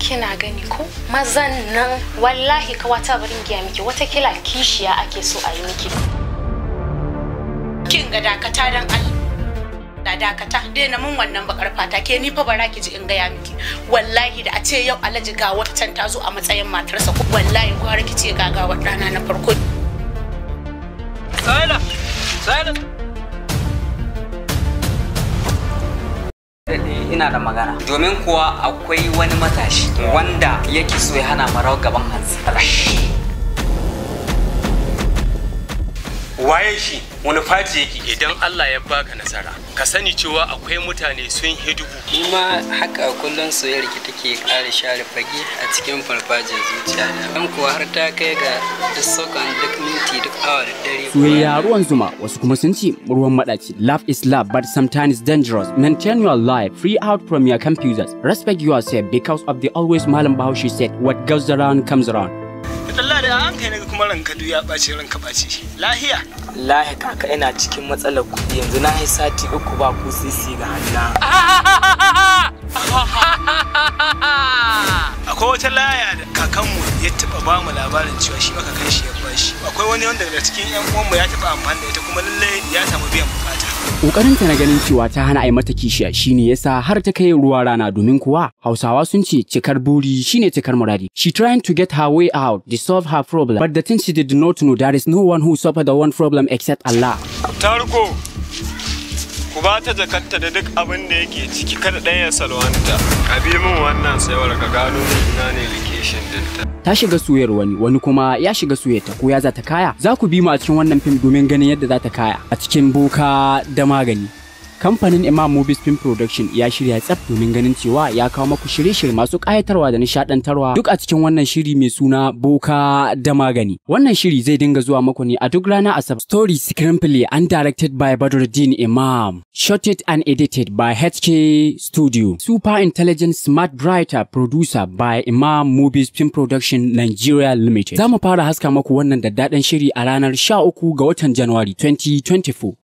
kina gani ko mazan nan wallahi kawata barin giya miki wata kila kishiya ake so a yi miki. Kin ga dakata dan Allah. Da dakata daina mun wannan bakar fata ke ni fa bara ki ji in gaya miki wallahi da a ce yau Alhaji ga wata ta zo a matsayin matarsa ko wallahi gwara ki ce gaga wadana na farko. Silence. Ina da magana domin kuwa akwai wani matashi wanda yake so ya hana marau gaban hansi. Waye shi wani fati yake idan Allah ya baka nasara ka sani cewa akwai mutane sun hidubu. Ni ma haka kullun soyayyar ki take ƙara share fage a cikin farfajin zuciya dan kuwa har ta kai ga duk sokan duk minti duk awa da dare. Soyayya ruwan zuma wasu kuma sun ce ruwan madaci. Love is love but sometimes dangerous. Maintain your life free out from your computers. Respect yourself because of the always Malam Bahaushe said what goes around comes around. Allah da an kai ne kuma ranka duk ya bace ranka bace lahiya. Lahi kaka ina cikin matsalar kuɗi yanzu na yi sati 3 ba ku sisi ga hannu. Akwai wata laya da kakanmu ya taba ba mu labarin cewa shi maka kan shi ya bashi. Akwai wani wanda daga cikin ƴan uwanmu ya taba amfani da ita kuma lalle ya samu biyan bukata. Kokarinta na ganin cewa ta hana ai mata kishiya shine yasa har ta kai ruwa rana domin kuwa Hausawa sun ce cikar buri shine cikar muradi. She trying to get her way out, to solve her problem, but the thing she did not know there is no one who solved the one problem except Allah. Tarko ku ba ta jakarta da duk abin da yake ciki kada ɗaya ya salwanta. A bi min wannan sayawar ka gano ina ne location dinta. Ta shiga soyar wani kuma ya shiga soyarta ko ya za ta kaya. Za ku bi mu a cikin wannan fim domin ganin yadda za ta kaya a cikin Boka da Magani. Kamfanin Imam Movies Film Production ya shirya tsaf domin ganin cewa ya kawo maku shirye-shirye masu ƙayatarwa da nishaɗantarwa duk a cikin wannan shiri mai suna Boka da Magani. Wannan shiri zai dinga zuwa maku ne a duk ranar Asabar. Story screenplay and directed by Badruddin Imam. Shot and edited by HK Studio. Super intelligent smart writer producer by Imam Movies Film Production Nigeria Limited. Za mu fara haska maku wannan daddaɗan shiri a ranar 13 ga watan January 2024.